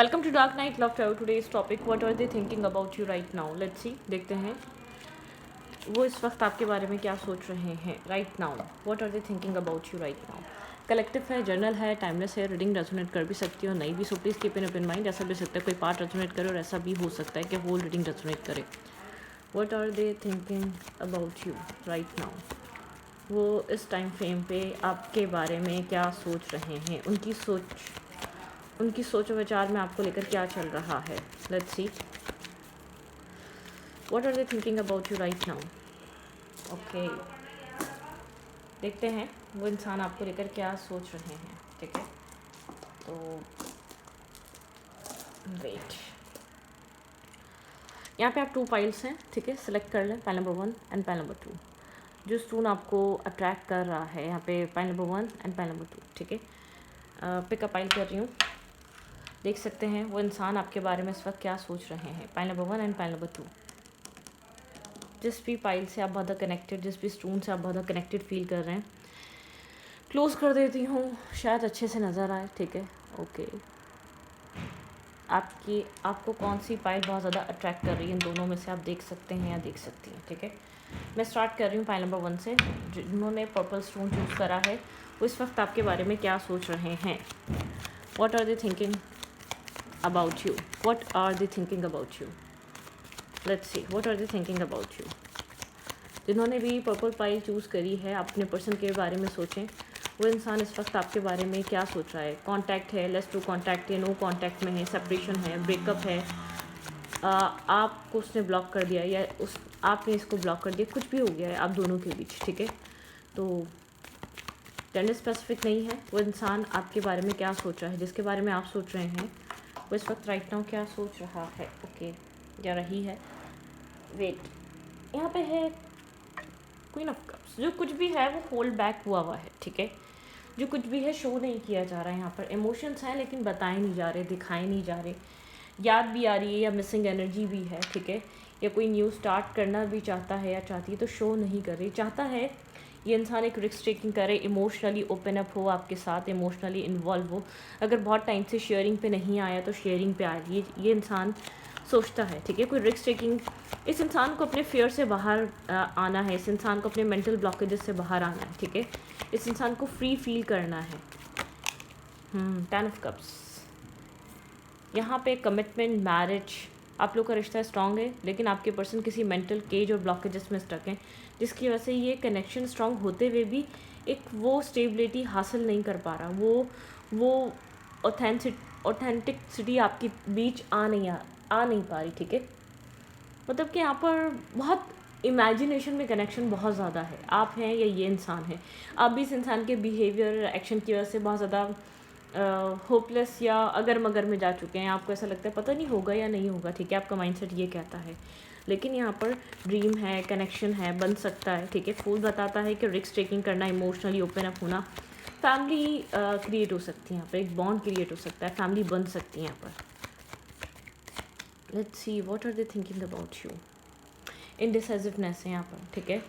Welcome to Dark Night Love to today's topic what are they thinking about you right now. Let's see, देखते हैं वो इस वक्त आपके बारे में क्या सोच रहे हैं right now. What are they thinking about you right now. Collective है, जर्नल है, टाइमलेस है, रीडिंग रेजोनेट कर भी सकती हो, नहीं भी, so please keep in open mind. ऐसा भी सकता है कोई पार्ट रेजोनेट करे और ऐसा भी हो सकता है कि होल रीडिंग रेजोनेट करे। What are they thinking about you right now. वो इस टाइम फ्रेम पे आपके बारे में क्या सोच रहे हैं, उनकी सोच और विचार में आपको लेकर क्या चल रहा है। Let's see what are they thinking about you right now. Okay, देखते हैं वो इंसान आपको लेकर क्या सोच रहे हैं। ठीक है, तो वेट, यहाँ पे आप 2 पाइल्स हैं। ठीक है, सिलेक्ट कर लें pile number 1 and pile number 2। जो स्टोन आपको अट्रैक्ट कर रहा है यहाँ पे pile number 1 and pile number 2। ठीक है, पिकअप पाइल कर रही हूँ। देख सकते हैं वो इंसान आपके बारे में इस वक्त क्या सोच रहे हैं। Pile number 1 and pile number 2। जिस भी पाइल से आप बहुत कनेक्टेड, जिस भी स्टोन से आप बहुत कनेक्टेड फील कर रहे हैं, क्लोज कर देती हूँ, शायद अच्छे से नज़र आए। ठीक है, ओके, आपको कौन सी पाइल बहुत ज़्यादा अट्रैक्ट कर रही है, इन दोनों में से आप देख सकते हैं या देख सकती हैं। ठीक है, मैं स्टार्ट कर रही हूँ पाइल नंबर 1 से। जिन्होंने पर्पल स्टोन चूज़ करा है वो इस वक्त आपके बारे में क्या सोच रहे हैं। What are they thinking about you, what are they thinking about you. Let's see what are they thinking about you. जिन्होंने भी पर्पल पाइल चूज़ करी है, अपने पर्सन के बारे में सोचें। वो इंसान इस वक्त आपके बारे में क्या सोच रहा है। कांटेक्ट है, लेस टू कांटेक्ट है, नो कांटेक्ट में है, सेपरेशन है, ब्रेकअप है, आपको उसने ब्लॉक कर दिया या आपने इसको ब्लॉक कर दिया, कुछ भी हो गया है आप दोनों के बीच। ठीक है, तो जेंडर स्पेसिफिक नहीं है। वो इंसान आपके बारे में क्या सोच रहा है, जिसके बारे में आप सोच रहे हैं, वो इस वक्त राइट नाउ क्या सोच रहा है। ओके, या रही है। वेट, यहाँ पे है क्वीन ऑफ कप्स। जो कुछ भी है वो होल्ड बैक हुआ है। ठीक है, जो कुछ भी है शो नहीं किया जा रहा है। यहाँ पर इमोशंस हैं लेकिन बताए नहीं जा रहे, दिखाए नहीं जा रहे। याद भी आ रही है या मिसिंग एनर्जी भी है। ठीक है, या कोई न्यू स्टार्ट करना भी चाहता है या चाहती है तो शो नहीं कर रही। चाहता है ये इंसान एक रिस्क टेकिंग करे, इमोशनली ओपन अप हो आपके साथ, इमोशनली इन्वॉल्व हो। अगर बहुत टाइम से शेयरिंग पे नहीं आया तो शेयरिंग पे आए, ये इंसान सोचता है। ठीक है, कोई रिस्क टेकिंग, इस इंसान को अपने फेयर से बाहर आना है, इस इंसान को अपने मेंटल ब्लॉकेजेस से बाहर आना है। ठीक है, इस इंसान को फ्री फील करना है। 10 ऑफ कप्स, यहाँ पे कमिटमेंट, मैरिज, आप लोग का रिश्ता स्ट्रांग है लेकिन आपके पर्सन किसी मेंटल केज और ब्लॉकेजेस में स्टक हैं, जिसकी वजह से ये कनेक्शन स्ट्रांग होते हुए भी एक वो स्टेबिलिटी हासिल नहीं कर पा रहा। वो ऑथेंटिसिटी आपके बीच आ नहीं पा रही। ठीक है, मतलब कि यहाँ पर बहुत इमेजिनेशन में कनेक्शन बहुत ज़्यादा है। आप हैं या ये इंसान है, आप भी इस इंसान के बिहेवियर एक्शन की वजह से बहुत ज़्यादा होपलेस या अगर मगर में जा चुके हैं। आपको ऐसा लगता है पता नहीं होगा या नहीं होगा। ठीक है, आपका माइंडसेट ये कहता है, लेकिन यहाँ पर ड्रीम है, कनेक्शन है, बन सकता है। ठीक है, फूल बताता है कि रिस्क टेकिंग करना, इमोशनली ओपन अप होना, फैमिली क्रिएट हो सकती है यहाँ पर, एक बॉन्ड क्रिएट हो सकता है, फैमिली बन सकती है यहाँ पर। Let's see what are they thinking about you. Indecisiveness है यहाँ पर। ठीक है,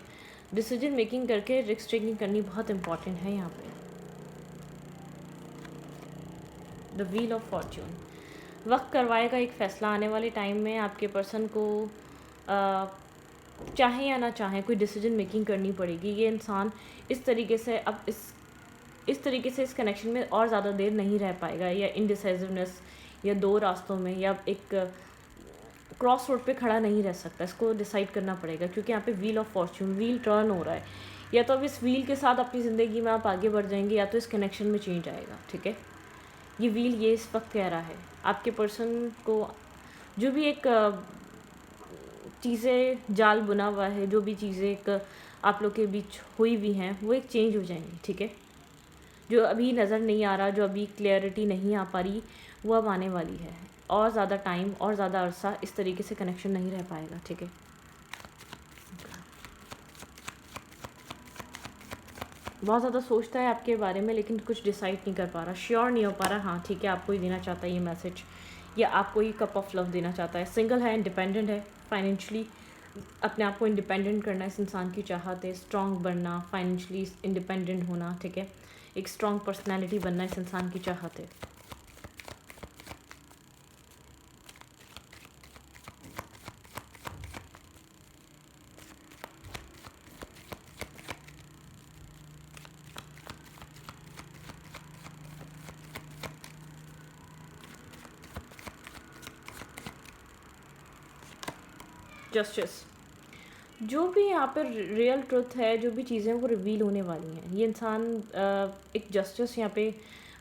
डिसीजन मेकिंग करके रिस्क टेकिंग करनी बहुत इंपॉर्टेंट है यहाँ पे। द व्हील ऑफ फॉर्च्यून, वक्त करवाएगा एक फ़ैसला। आने वाले टाइम में आपके पर्सन को चाहे या ना चाहे कोई डिसीजन मेकिंग करनी पड़ेगी। ये इंसान इस तरीके से अब इस तरीके से इस कनेक्शन में और ज़्यादा देर नहीं रह पाएगा, या इनडिसाइसिवनेस या दो रास्तों में या एक क्रॉस रोड पे खड़ा नहीं रह सकता। इसको डिसाइड करना पड़ेगा क्योंकि यहाँ पे wheel of Fortune, wheel turn हो रहा है। या तो अब इस व्हील के साथ अपनी ज़िंदगी में आप आगे बढ़ जाएंगे या तो इस कनेक्शन में चेंज आएगा। ठीक है, ये व्हील ये इस वक्त कह रहा है आपके पर्सन को। जो भी एक चीज़ें जाल बुना हुआ है, जो भी चीज़ें एक आप लोग के बीच हुई हुई हैं, वो एक चेंज हो जाएंगी। ठीक है, जो अभी नज़र नहीं आ रहा, जो अभी क्लियरिटी नहीं आ पा रही, वो अब आने वाली है। और ज़्यादा टाइम और ज़्यादा अरसा इस तरीके से कनेक्शन नहीं रह पाएगा। ठीक है, बहुत ज़्यादा सोचता है आपके बारे में लेकिन कुछ डिसाइड नहीं कर पा रहा, श्योर नहीं हो पा रहा। हाँ ठीक है, आपको ही देना चाहता है ये मैसेज, या आपको ही कप ऑफ लव देना चाहता है। सिंगल है, इंडिपेंडेंट है, फाइनेंशियली अपने आप को इंडिपेंडेंट करना इस इंसान की चाहत है। स्ट्रॉन्ग बनना, फाइनेंशियली इंडिपेंडेंट होना। ठीक है, एक स्ट्रॉन्ग पर्सनैलिटी बनना इस इंसान की चाहत है। जस्टिस, जो भी यहाँ पर रियल ट्रुथ है, जो भी चीज़ें वो रिवील होने वाली हैं। ये इंसान एक जस्टिस यहाँ पे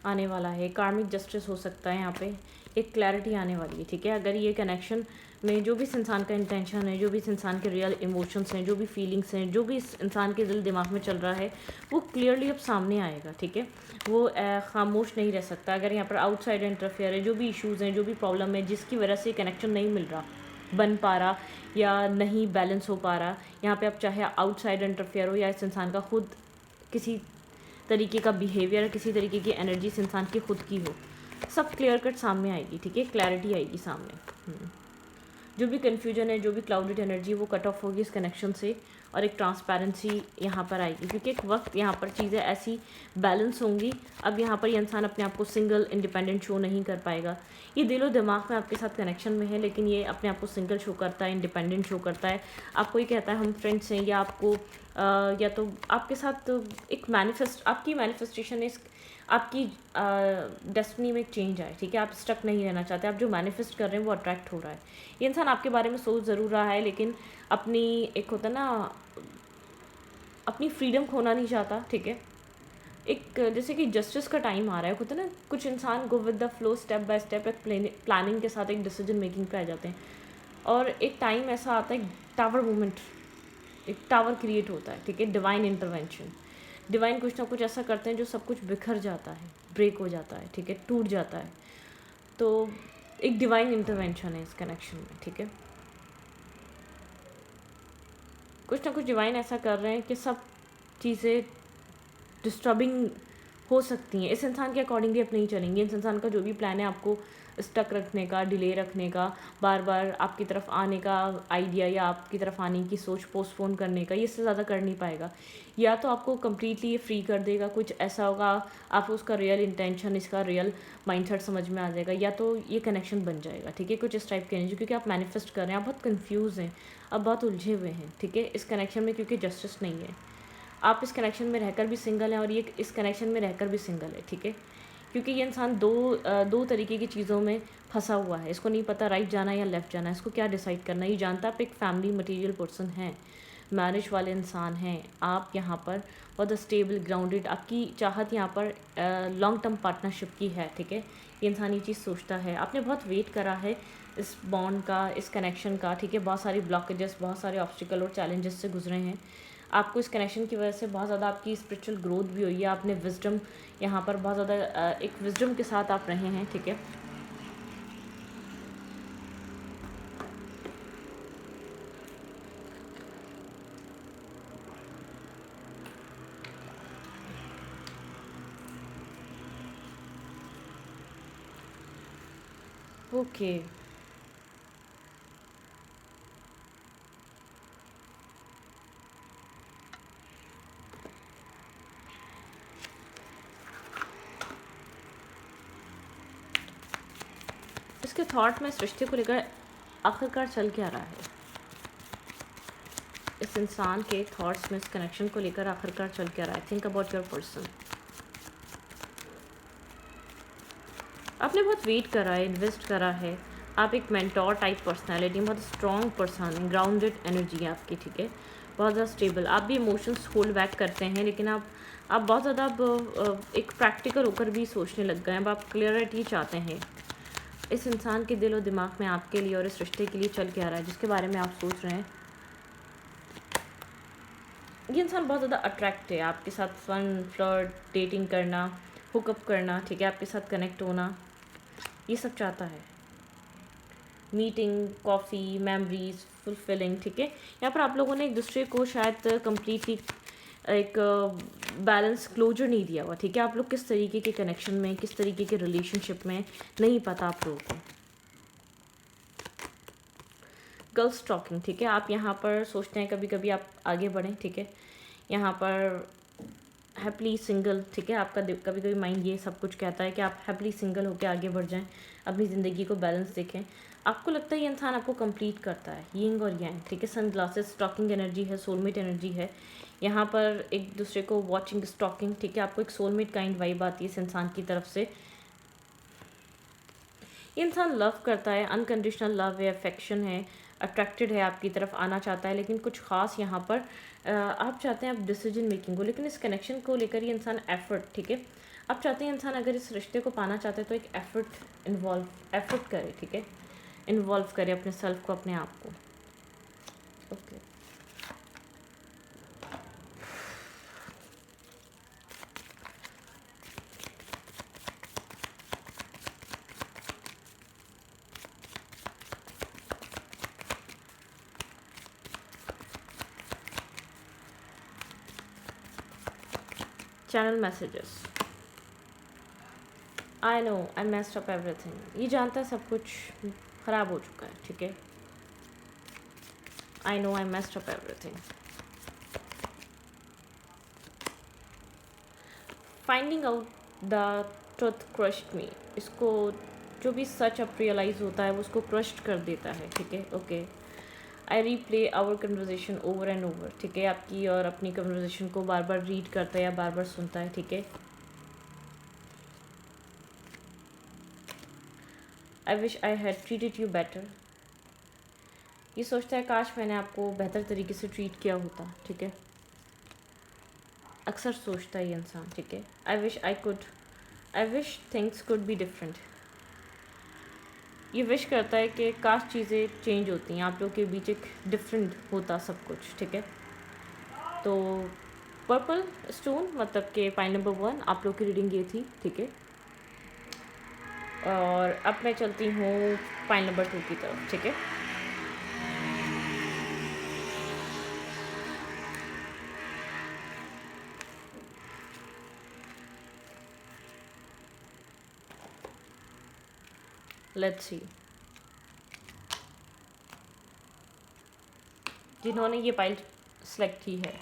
आने वाला है, कार्मिक जस्टिस हो सकता है, यहाँ पे एक क्लैरिटी आने वाली है, ठीक है। अगर ये कनेक्शन में जो भी इस इंसान का इंटेंशन है, जो भी इस इंसान के रियल इमोशंस हैं, जो भी फीलिंग्स हैं, जो भी इस इंसान के दिल दिमाग में चल रहा है, वो क्लियरली अब सामने आएगा, ठीक है। वो खामोश नहीं रह सकता। अगर यहाँ पर आउटसाइड इंटरफेयर है, जो भी इश्यूज़ हैं, जो भी प्रॉब्लम है, जिसकी वजह से कनेक्शन नहीं मिल रहा, बन पा रहा या नहीं बैलेंस हो पा रहा, यहाँ पे अब चाहे आउटसाइड इंटरफेयर हो या इस इंसान का खुद किसी तरीके का बिहेवियर, किसी तरीके की एनर्जी इस इंसान की खुद की हो, सब क्लियर कट सामने आएगी, ठीक है। क्लैरिटी आएगी सामने। जो भी कन्फ्यूजन है, जो भी क्लाउडेड एनर्जी, वो कट ऑफ होगी इस कनेक्शन से, और एक ट्रांसपेरेंसी यहाँ पर आएगी, क्योंकि एक वक्त यहाँ पर चीज़ें ऐसी बैलेंस होंगी। अब यहाँ पर ये इंसान अपने आप को सिंगल इंडिपेंडेंट शो नहीं कर पाएगा। ये दिलो दिमाग में आपके साथ कनेक्शन में है, लेकिन ये अपने आप को सिंगल शो करता है, इंडिपेंडेंट शो करता है। आपको ये कहता है हम फ्रेंड्स हैं, या आपको या तो आपके साथ एक आपकी मैनिफेस्टेशन इस आपकी डेस्टिनी में एक चेंज आए, ठीक है। आप स्टक नहीं रहना चाहते, आप जो मैनिफेस्ट कर रहे हैं वो अट्रैक्ट हो रहा है। ये इंसान आपके बारे में सोच ज़रूर रहा है, लेकिन अपनी एक होता ना, अपनी फ्रीडम खोना नहीं चाहता, ठीक है। एक जैसे कि जस्टिस का टाइम आ रहा है, होता है ना, कुछ इंसान go with the flow, step by step एक प्लानिंग के साथ एक डिसीजन मेकिंग पे आ जाते हैं, और एक टाइम ऐसा आता है, टावर मूवमेंट, एक टावर क्रिएट होता है, ठीक है। डिवाइन इंटरवेंशन, डिवाइन कुछ ना कुछ ऐसा करते हैं जो सब कुछ बिखर जाता है, ब्रेक हो जाता है, ठीक है, टूट जाता है। तो एक डिवाइन इंटरवेंशन है इस कनेक्शन में, ठीक है। कुछ ना कुछ डिवाइन ऐसा कर रहे हैं कि सब चीज़ें डिस्टर्बिंग हो सकती हैं, इस इंसान के अकॉर्डिंगली अब नहीं चलेंगी। इस इंसान का जो भी प्लान है आपको स्टक रखने का, डिले रखने का, बार बार आपकी तरफ आने का आइडिया या आपकी तरफ आने की सोच पोस्टपोन करने का, ये इससे ज़्यादा कर नहीं पाएगा। या तो आपको कम्प्लीटली ये फ्री कर देगा, कुछ ऐसा होगा, आपको उसका रियल इंटेंशन, इसका रियल माइंडसेट समझ में आ जाएगा, या तो ये कनेक्शन बन जाएगा, ठीक है। कुछ इस टाइप के एनर्जी, क्योंकि आप मैनिफेस्ट कर रहे हैं, आप बहुत कन्फ्यूज़ हैं, आप बहुत उलझे हुए हैं, ठीक है, इस कनेक्शन में, क्योंकि जस्टिस नहीं है। आप इस कनेक्शन में रहकर भी सिंगल हैं, और ये इस कनेक्शन में रहकर भी सिंगल है, ठीक है। क्योंकि ये इंसान दो तरीके की चीज़ों में फंसा हुआ है, इसको नहीं पता राइट जाना है या लेफ़्ट जाना है, इसको क्या डिसाइड करना है। ये जानता आप एक फैमिली मटेरियल पर्सन हैं, मैरिज वाले इंसान हैं, आप यहाँ पर बहुत स्टेबल ग्राउंडेड, आपकी चाहत यहाँ पर लॉन्ग टर्म पार्टनरशिप की है, ठीक है। ये इंसान ये चीज़ सोचता है, आपने बहुत वेट करा है इस बॉन्ड का, इस कनेक्शन का, ठीक है। बहुत सारी ब्लॉकेजेस, बहुत सारे ऑब्स्टिकल और चैलेंजेस से गुजरे हैं। आपको इस कनेक्शन की वजह से बहुत ज़्यादा आपकी स्पिरिचुअल ग्रोथ भी हुई है, आपने विजडम यहाँ पर बहुत ज़्यादा एक विजडम के साथ आप रहे हैं, ठीक है। ओके, इसके थॉट में इस रिश्ते को लेकर आखिरकार चल क्या रहा है, इस इंसान के थॉट्स में इस कनेक्शन को लेकर आखिरकार चल क्या रहा है। Think about your person. आपने बहुत वेट करा है, इन्वेस्ट करा है, आप एक मेंटोर टाइप पर्सनालिटी, बहुत स्ट्रॉन्ग पर्सन है, ग्राउंडेड एनर्जी है आपकी, ठीक है, बहुत ज़्यादा स्टेबल। आप भी इमोशंस होल्ड बैक करते हैं, लेकिन आप बहुत ज़्यादा अब एक प्रैक्टिकल होकर भी सोचने लग गए हैं। अब आप क्लियरिटी चाहते हैं। इस इंसान के दिल और दिमाग में आपके लिए और इस रिश्ते के लिए चल के आ रहा है, जिसके बारे में आप सोच रहे हैं। ये इंसान बहुत ज़्यादा अट्रैक्ट है आपके साथ, फन, फ्लर्ट, डेटिंग करना, हुकअप करना, ठीक है, आपके साथ कनेक्ट होना, ये सब चाहता है। मीटिंग, कॉफ़ी, मेमोरीज, फुलफिलिंग, ठीक है। यहाँ पर आप लोगों ने एक दूसरे को शायद कम्प्लीटली एक बैलेंस क्लोजर नहीं दिया हुआ, ठीक है। आप लोग किस तरीके के कनेक्शन में, किस तरीके के रिलेशनशिप में, नहीं पता आप लोगों को। गर्ल्स टॉकिंग, ठीक है। आप यहाँ पर सोचते हैं कभी कभी आप आगे बढ़ें, ठीक है। यहाँ पर हैप्पीली सिंगल, ठीक है, आपका कभी कभी माइंड ये सब कुछ कहता है कि आप हैप्पीली सिंगल होकर आगे बढ़ जाएं, अपनी ज़िंदगी को बैलेंस देखें। आपको लगता है ये इंसान आपको कंप्लीट करता है, यिंग और यांग, ठीक है। सन ग्लासेस, स्टॉकिंग एनर्जी है, सोलमेट एनर्जी है। यहाँ पर एक दूसरे को वॉचिंग, स्टॉकिंग, ठीक है। आपको एक सोलमेट काइंड वाइब आती है इस इंसान की तरफ से। ये इंसान लव करता है, अनकंडीशनल लव है, अफेक्शन है, अट्रैक्टेड है, आपकी तरफ आना चाहता है, लेकिन कुछ ख़ास यहाँ पर आप चाहते हैं आप डिसीजन मेकिंग को, लेकिन इस कनेक्शन को लेकर ये इंसान एफर्ट, ठीक है, आप चाहते हैं इंसान अगर इस रिश्ते को पाना चाहते हैं तो एक एफर्ट करे, ठीक है, इन्वॉल्व करे अपने सेल्फ को, अपने आप को। Okay channel messages. I know I messed up everything. ये जानता है सब कुछ ख़राब हो चुका है, ठीक है। I know I messed up everything. Finding out the truth crushed me. इसको जो भी सच अब रियलाइज़ होता है वो उसको क्रश्ड कर देता है, ठीक है। Okay I replay our conversation over and over, ठीक है। आपकी और अपनी कन्वर्जेशन को बार बार रीड करता है या बार बार सुनता है, ठीक है। I wish I had treated you better. ये सोचता है काश मैंने आपको बेहतर तरीके से ट्रीट किया होता, ठीक है। अक्सर सोचता है ये इंसान, ठीक है। I wish things could be different. ये विश करता है कि काश चीज़ें चेंज होती हैं, आप लोग के बीच एक डिफरेंट होता सब कुछ, ठीक है। तो पर्पल स्टोन मतलब कि पाइल नंबर 1 आप लोग की रीडिंग ये थी, ठीक है। और अब मैं चलती हूँ पाइल नंबर 2 की तरफ, ठीक है। लेट्स सी जिन्होंने ये पाइल सेलेक्ट की है,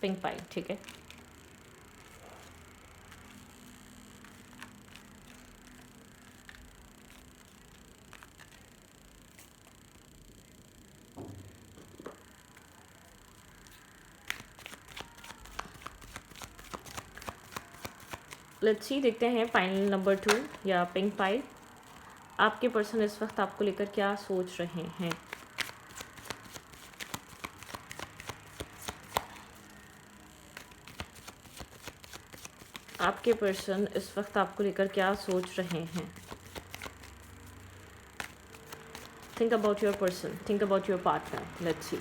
पिंक पाइल, ठीक है। लेट्स सी देखते हैं पाइल नंबर 2 या पिंक पाइल आपके पर्सन इस वक्त आपको लेकर क्या सोच रहे हैं। आपके पर्सन इस वक्त आपको लेकर क्या सोच रहे हैं। Think about your person, think about your partner. Let's see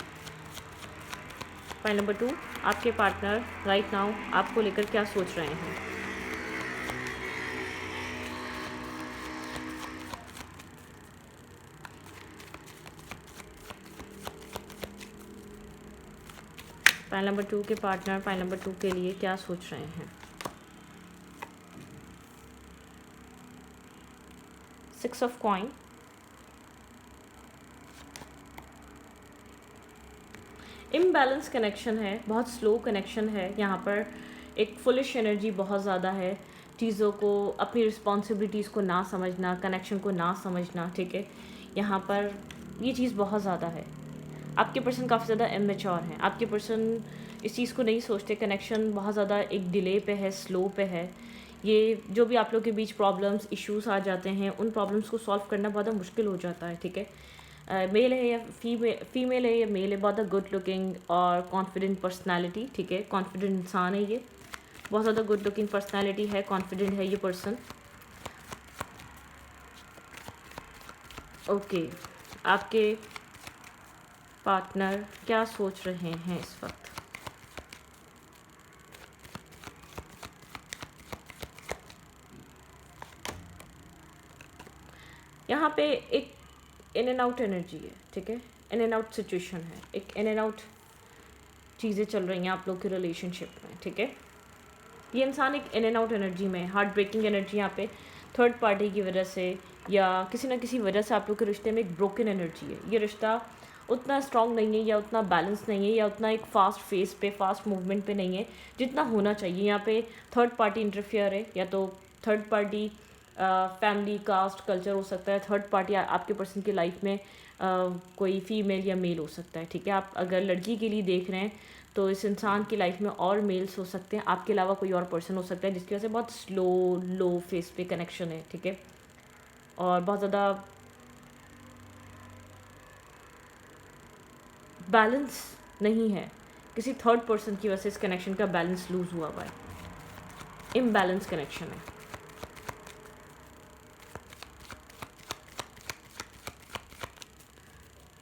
pile number 2 आपके पार्टनर राइट नाउ आपको लेकर क्या सोच रहे हैं। पाइल नंबर 2 के पार्टनर पाइल नंबर 2 के लिए क्या सोच रहे हैं। 6 ऑफ कॉइन, इम्बैलेंस कनेक्शन है, बहुत स्लो कनेक्शन है। यहाँ पर एक फुलिश एनर्जी बहुत ज़्यादा है, चीज़ों को अपनी रिस्पॉन्सिबिलिटीज़ को ना समझना, कनेक्शन को ना समझना, ठीक है। यहाँ पर ये चीज़ बहुत ज़्यादा है। आपके पर्सन काफ़ी ज़्यादा इमेच्योर हैं, आपके पर्सन इस चीज़ को नहीं सोचते। कनेक्शन बहुत ज़्यादा एक डिले पे है, स्लो पे है। ये जो भी आप लोग के बीच प्रॉब्लम्स इश्यूज आ जाते हैं उन प्रॉब्लम्स को सॉल्व करना बहुत मुश्किल हो जाता है, ठीक है। मेल है या फीमेल है या मेल है, बहुत गुड लुकिंग और कॉन्फिडेंट पर्सनालिटी, ठीक है। कॉन्फिडेंट इंसान है ये, बहुत ज़्यादा गुड लुकिंग पर्सनालिटी है, कॉन्फिडेंट है ये पर्सन। ओके आपके पार्टनर क्या सोच रहे हैं इस वक्त। यहाँ पे एक इन एंड आउट एनर्जी है, ठीक है। इन एंड आउट सिचुएशन है, एक इन एंड आउट चीज़ें चल रही हैं आप लोग के रिलेशनशिप में, ठीक है। ये इंसान एक इन एंड आउट एनर्जी में, हार्ट ब्रेकिंग एनर्जी यहाँ पे थर्ड पार्टी की वजह से या किसी ना किसी वजह से आप लोग के रिश्ते में एक ब्रोकन एनर्जी है। ये रिश्ता उतना स्ट्रॉन्ग नहीं है या उतना बैलेंस नहीं है या उतना एक फास्ट फेस पे, फास्ट मूवमेंट पे नहीं है जितना होना चाहिए। यहाँ पे थर्ड पार्टी इंटरफेयर है, या तो third party family, caste, culture हो सकता है। थर्ड पार्टी आपके पर्सन की लाइफ में कोई फीमेल या मेल हो सकता है, ठीक है। आप अगर लड़की के लिए देख रहे हैं तो इस इंसान की लाइफ में और मेल्स हो सकते हैं, आपके अलावा कोई और पर्सन हो सकता है जिसकी वजह से बहुत स्लो लो फेस पे कनेक्शन है, ठीक है। और बहुत ज़्यादा बैलेंस नहीं है, किसी थर्ड पर्सन की वजह से इस कनेक्शन का बैलेंस लूज़ हुआ है, इम्बैलेंस कनेक्शन है।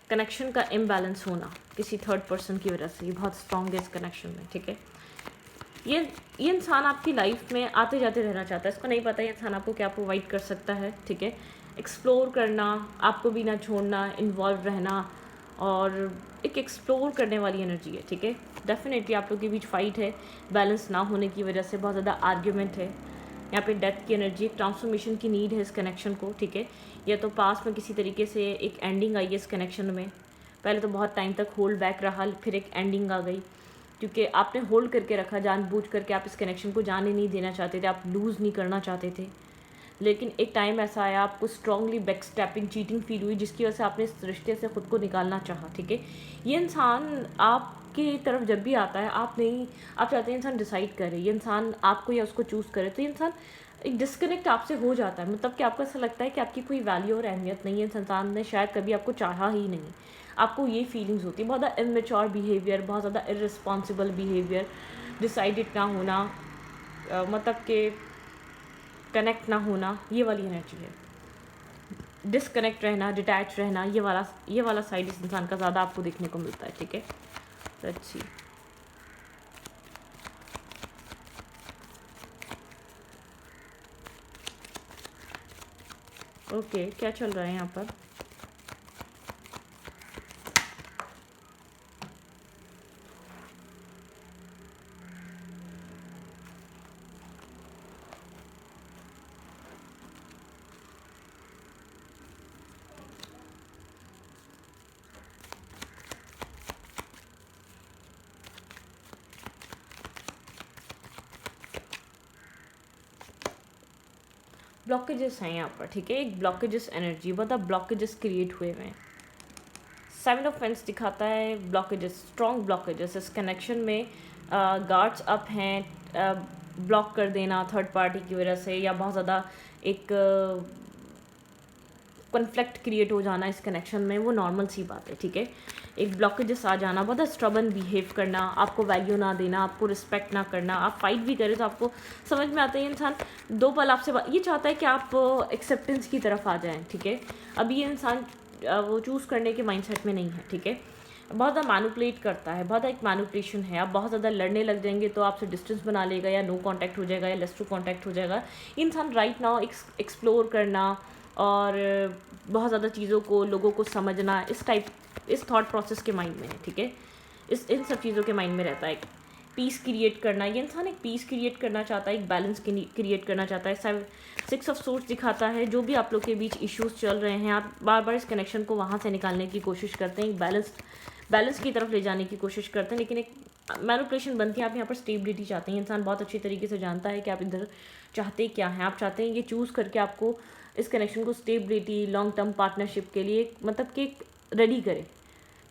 कनेक्शन का इम्बैलेंस होना किसी थर्ड पर्सन की वजह से, ये बहुत स्ट्रॉन्ग है इस कनेक्शन में, ठीक है। ये इंसान आपकी लाइफ में आते जाते रहना चाहता है, इसको नहीं पता ये इंसान आपको क्या प्रोवाइड कर सकता है, ठीक है। एक्सप्लोर करना, आपको भी ना छोड़ना, इन्वॉल्व रहना, और एक एक्सप्लोर करने वाली एनर्जी है, ठीक है। डेफिनेटली आप लोग के बीच फाइट है, बैलेंस ना होने की वजह से बहुत ज़्यादा आर्ग्यूमेंट है, यहाँ पे डेथ की एनर्जी, एक ट्रांसफॉर्मेशन की नीड है इस कनेक्शन को, ठीक है। या तो पास में किसी तरीके से एक एंडिंग आई है इस कनेक्शन में, पहले तो बहुत टाइम तक होल्ड बैक रहा, फिर एक एंडिंग आ गई, क्योंकि आपने होल्ड करके रखा जानबूझ करके, आप इस कनेक्शन को जाने नहीं देना चाहते थे, आप लूज़ नहीं करना चाहते थे। लेकिन एक टाइम ऐसा आया, आपको strongly back stepping, cheating feel हुई, जिसकी वजह से आपने इस रिश्ते से ख़ुद को निकालना चाहा, ठीक है। ये इंसान आपकी तरफ जब भी आता है, आप चाहते हैं इंसान डिसाइड करे, ये इंसान आपको या उसको चूज़ करे, तो ये इंसान एक डिस्कनेक्ट आपसे हो जाता है, मतलब कि आपको ऐसा लगता है कि आपकी कोई वैल्यू और अहमियत नहीं है, इस इंसान ने शायद कभी आपको चाहा ही नहीं, आपको ये फीलिंग्स होती है। बहुत ज़्यादा इमेच्योर बिहेवियर, बहुत ज़्यादा इर्रिस्पॉन्सिबल बिहेवियर, डिसाइडेड ना होना, मतलब कि कनेक्ट ना होना, ये वाली एनर्जी है। डिसकनेक्ट रहना, डिटैच रहना, ये वाला साइड इस इंसान का ज़्यादा आपको देखने को मिलता है, ठीक है। Let's C. ओके, क्या चल रहा है यहाँ पर? ब्लॉकेजेस हैं यहाँ पर, ठीक है। एक ब्लॉकेजेस एनर्जी, बहुत ब्लॉकेजेस क्रिएट हुए हैं। 7 ऑफ पेंस दिखाता है ब्लॉकेजेस, स्ट्रॉन्ग ब्लॉकेजेस इस कनेक्शन में। गार्ड्स अप हैं, ब्लॉक कर देना थर्ड पार्टी की वजह से, या बहुत ज़्यादा एक कॉन्फ्लिक्ट क्रिएट हो जाना इस कनेक्शन में, वो नॉर्मल सी बात है, ठीक है। एक ब्लॉकेजेस आ जाना, बहुत स्ट्रबन बिहेव करना, आपको वैल्यू ना देना, आपको रिस्पेक्ट ना करना, आप फाइट भी करें तो आपको समझ में आता है ये इंसान दो पल आपसे ये चाहता है कि आप एक्सेप्टेंस की तरफ आ जाएं, ठीक है। अभी ये इंसान वो चूज़ करने के माइंडसेट में नहीं है, ठीक है। बहुत ज़्यादा मैनिपुलेट करता है, बहुत एक मैनिपुलेशन है। आप बहुत ज़्यादा लड़ने लग जाएंगे तो आपसे डिस्टेंस बना लेगा, या नो कांटेक्ट हो जाएगा, या लेस टू कांटेक्ट हो जाएगा। इंसान राइट नाउ एक्सप्लोर करना और बहुत ज़्यादा चीज़ों को, लोगों को समझना, इस थॉट प्रोसेस के माइंड में है, ठीक है। इन सब चीज़ों के माइंड में रहता है। पीस क्रिएट करना, ये इंसान एक पीस क्रिएट करना चाहता है, एक बैलेंस क्रिएट करना चाहता है। 6 ऑफ सोर्स दिखाता है, जो भी आप लोग के बीच इश्यूज चल रहे हैं, आप बार बार इस कनेक्शन को वहाँ से निकालने की कोशिश करते हैं, एक बैलेंस की तरफ ले जाने की कोशिश करते हैं, लेकिन एक मैनिपुलेशन बनती है। आप यहाँ पर स्टेबिलिटी चाहते हैं, इंसान बहुत अच्छी तरीके से जानता है कि आप इधर चाहते क्या हैं। आप चाहते हैं ये चूज़ करके आपको इस कनेक्शन को स्टेबिलिटी, लॉन्ग टर्म पार्टनरशिप के लिए मतलब कि रेडी करे,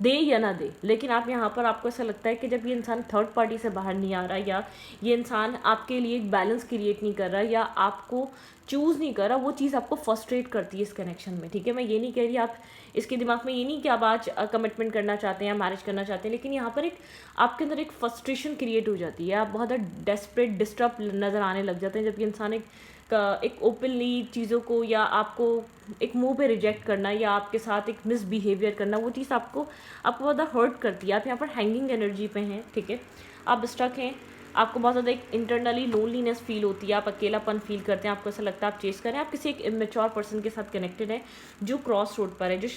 दे या ना दे। लेकिन आप यहाँ पर, आपको ऐसा लगता है कि जब ये इंसान थर्ड पार्टी से बाहर नहीं आ रहा, या ये इंसान आपके लिए एक बैलेंस क्रिएट नहीं कर रहा, या आपको चूज़ नहीं कर रहा, वो चीज़ आपको फ्रस्ट्रेट करती है इस कनेक्शन में, ठीक है। मैं ये नहीं कह रही आप इसके दिमाग में ये नहीं कि आप आज कमिटमेंट करना चाहते हैं या मैरिज करना चाहते हैं, लेकिन यहाँ पर एक आपके अंदर एक फ्रस्ट्रेशन क्रिएट हो जाती है, आप बहुत ज़्यादा डेस्परेट, डिस्टर्ब नज़र आने लग जाते हैं जब ये इंसान एक ओपनली चीज़ों को, या आपको एक मुंह पे रिजेक्ट करना, या आपके साथ एक मिसबिहेवियर करना, वो चीज़ आपको बहुत ज़्यादा हर्ट करती है। आप यहाँ पर हैंगिंग एनर्जी पे हैं, ठीक है। आप स्टक हैं, आपको बहुत ज़्यादा एक इंटरनली लोनलीनेस फील होती है, आप अकेलापन फील करते हैं, आपको ऐसा लगता है आप चेस करें, आप किसी एक इमेच्योर पर्सन के साथ कनेक्टेड है, जो क्रॉस रोड पर है,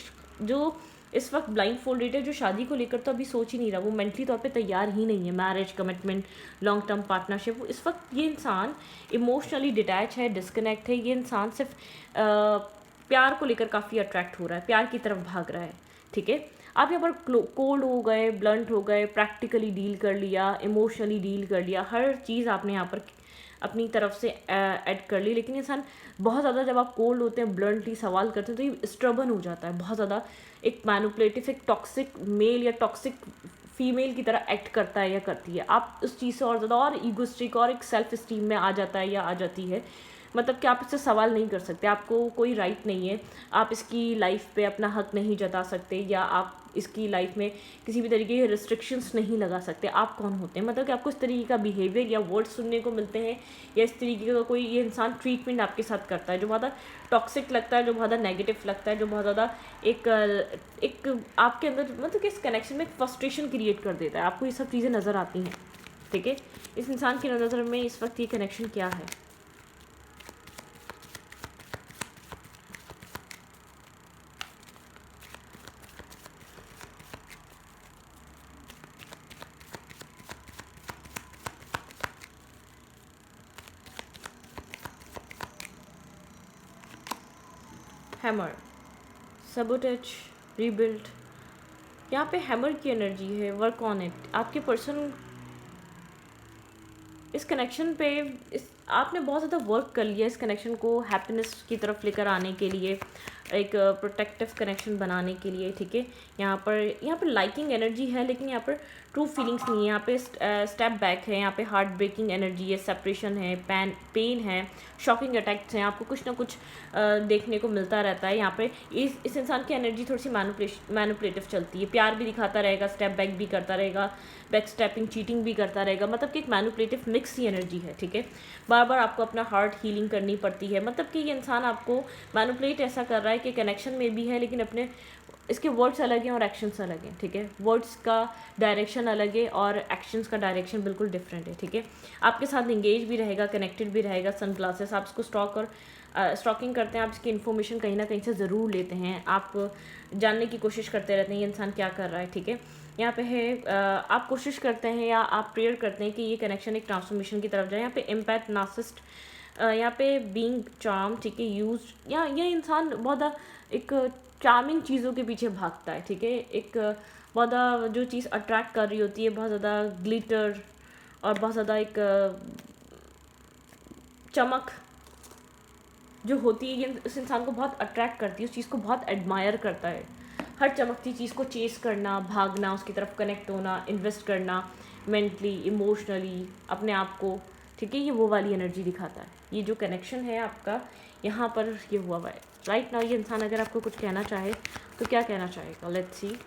जो इस वक्त ब्लाइंड फोल्डेड है, जो शादी को लेकर तो अभी सोच ही नहीं रहा, वो मेंटली तौर पे तैयार ही नहीं है, marriage, commitment, long term partnership. इस वक्त ये इंसान इमोशनली डिटैच है, डिस्कनेक्ट है, ये इंसान सिर्फ प्यार को लेकर काफ़ी अट्रैक्ट हो रहा है, प्यार की तरफ भाग रहा है, ठीक है। आप यहाँ पर कोल्ड हो गए, ब्लंट हो गए, प्रैक्टिकली डील कर लिया, इमोशनली डील कर लिया, हर चीज़ आपने यहाँ पर अपनी तरफ से ऐड कर ली। लेकिन इंसान बहुत ज़्यादा, जब आप कोल्ड होते हैं, ब्लंटली सवाल करते हैं, तो ये स्ट्रबन हो जाता है, बहुत ज़्यादा एक मैनिपुलेटिव, एक टॉक्सिक मेल या टॉक्सिक फीमेल की तरह एक्ट करता है या करती है। आप उस चीज़ से और ज़्यादा और ईगोस्टिक और एक सेल्फ इस्टीम में आ जाता है या आ जाती है, मतलब कि आप इससे सवाल नहीं कर सकते, आपको कोई राइट नहीं है, आप इसकी लाइफ पे अपना हक नहीं जता सकते, या आप इसकी लाइफ में किसी भी तरीके के रिस्ट्रिक्शंस नहीं लगा सकते। आप कौन होते हैं? मतलब कि आपको इस तरीके का बिहेवियर या वर्ड सुनने को मिलते हैं, या इस तरीके का कोई ये इंसान ट्रीटमेंट आपके साथ करता है जो बहुत टॉक्सिक लगता है, जो बहुत नेगेटिव लगता है, जो बहुत ज़्यादा एक आपके अंदर मतलब कि इस कनेक्शन में एक फ्रस्ट्रेशन क्रिएट कर देता है। आपको ये सब चीज़ें नज़र आती हैं, ठीक है? इस इंसान की नज़र में इस वक्त ये कनेक्शन क्या है? Hammer, sabotage, rebuild. यहाँ पे हैमर की एनर्जी है, वर्क ऑन इट। आपके पर्सन इस कनेक्शन पे आपने बहुत ज़्यादा वर्क कर लिया इस कनेक्शन को हैप्पीनेस की तरफ लेकर आने के लिए, एक प्रोटेक्टिव कनेक्शन बनाने के लिए, ठीक है? यहाँ पर लाइकिंग एनर्जी है, लेकिन यहाँ पर ट्रू फीलिंग्स नहीं है। यहाँ पे स्टेप बैक है, यहाँ पे हार्ट ब्रेकिंग एनर्जी है, सेपरेशन है, पेन है, शॉकिंग अटैक्स हैं, आपको कुछ ना कुछ देखने को मिलता रहता है। यहाँ पे इस इंसान की एनर्जी थोड़ी सी मैनिपुलेटिव चलती है, प्यार भी दिखाता रहेगा, स्टेप बैक भी करता रहेगा, बैक स्टेपिंग, चीटिंग भी करता रहेगा, मतलब कि एक मैनिपुलेटिव मिक्स ही एनर्जी है, ठीक है? बार बार आपको अपना हार्ट हीलिंग करनी पड़ती है, मतलब कि ये इंसान आपको मैनिपुलेट ऐसा कर रहा है कि कनेक्शन में भी है, लेकिन अपने इसके वर्ड्स अलग हैं और एक्शंस अलग हैं, ठीक है? वर्ड्स का डायरेक्शन अलग है और एक्शंस का डायरेक्शन बिल्कुल डिफरेंट है, ठीक है? आपके साथ इंगेज भी रहेगा, कनेक्टेड भी रहेगा। सनग्लासेस, आप इसको स्टॉकिंग करते हैं, आप इसकी इन्फॉर्मेशन कहीं ना कहीं से ज़रूर लेते हैं, आप जानने की कोशिश करते रहते हैं ये इंसान क्या कर रहा है, ठीक है? यहाँ पे है आप कोशिश करते हैं या आप प्रेयर करते हैं कि ये कनेक्शन एक ट्रांसफॉर्मेशन की तरफ जाए। यहाँ पे एम्पैथ, नार्सिसिस्ट, यहाँ पे बीइंग चार्म, ठीक है, यूज, या ये इंसान बहुत एक चार्मिंग चीज़ों के पीछे भागता है, ठीक है? एक बहुत जो चीज़ अट्रैक्ट कर रही होती है, बहुत ज़्यादा ग्लिटर और बहुत ज़्यादा एक चमक जो होती है, ये उस इंसान को बहुत अट्रैक्ट करती है, उस चीज़ को बहुत एडमायर करता है। हर चमकती चीज़ को चेस करना, भागना, उसकी तरफ कनेक्ट होना, इन्वेस्ट करना मेंटली, इमोशनली अपने आप को, ठीक है? ये वो वाली एनर्जी दिखाता है। ये जो कनेक्शन है आपका यहाँ पर ये हुआ है राइट नाउ। ये इंसान अगर आपको कुछ कहना चाहे तो क्या कहना चाहेगा? Let's see.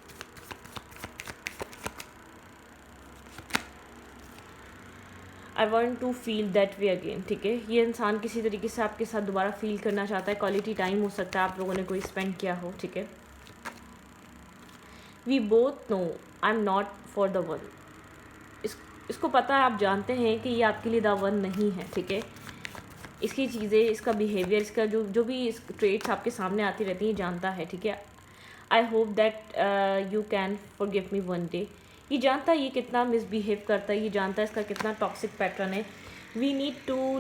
I want to feel that way again, ठीक है? ये इंसान किसी तरीके से आपके साथ दोबारा फील करना चाहता है, क्वालिटी टाइम हो सकता है आप लोगों ने कोई स्पेंड किया हो, ठीक है? We both know I am not for the one. इसको पता है, आप जानते हैं कि ये आपके लिए द वन नहीं है, ठीक है? इसकी चीज़ें, इसका बिहेवियर, इसका जो भी इस ट्रेट्स आपके सामने आती रहती हैं, जानता है, ठीक है? I hope that you can forgive me one day. ये जानता है ये कितना मिसबिहेव करता है, ये जानता है इसका कितना टॉक्सिक पैटर्न है। We need to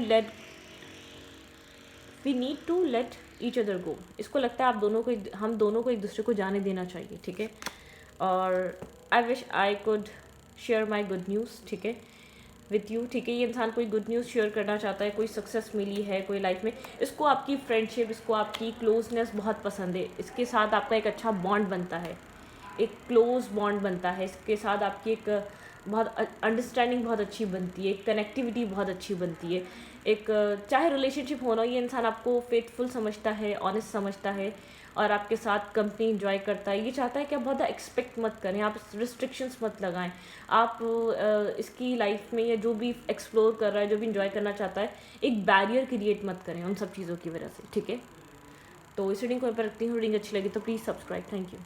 let each other go. इसको लगता है हम दोनों को एक दूसरे को जाने देना चाहिए, ठीक है? और I wish I could share my good news, ठीक है, विथ यू, ठीक है? ये इंसान कोई गुड न्यूज़ शेयर करना चाहता है, कोई सक्सेस मिली है कोई लाइफ में, इसको आपकी फ्रेंडशिप, इसको आपकी क्लोजनेस बहुत पसंद है, इसके साथ आपका एक अच्छा बॉन्ड बनता है, एक क्लोज बॉन्ड बनता है, इसके साथ आपकी एक बहुत अंडरस्टैंडिंग बहुत अच्छी बनती है, एक कनेक्टिविटी बहुत अच्छी बनती है, एक चाहे रिलेशनशिप होना, ये इंसान आपको फेथफुल समझता है, ऑनेस्ट समझता है और आपके साथ कंपनी इंजॉय करता है। ये चाहता है कि आप बहुत एक्सपेक्ट मत करें, आप रिस्ट्रिक्शंस मत लगाएं, आप इसकी लाइफ में या जो भी एक्सप्लोर कर रहा है, जो भी इंजॉय करना चाहता है, एक बैरियर क्रिएट मत करें उन सब चीज़ों की वजह से, ठीक है? तो इस रीडिंग को मैं रखती हूँ। रीडिंग अच्छी लगी तो प्लीज़ सब्सक्राइब। Thank you.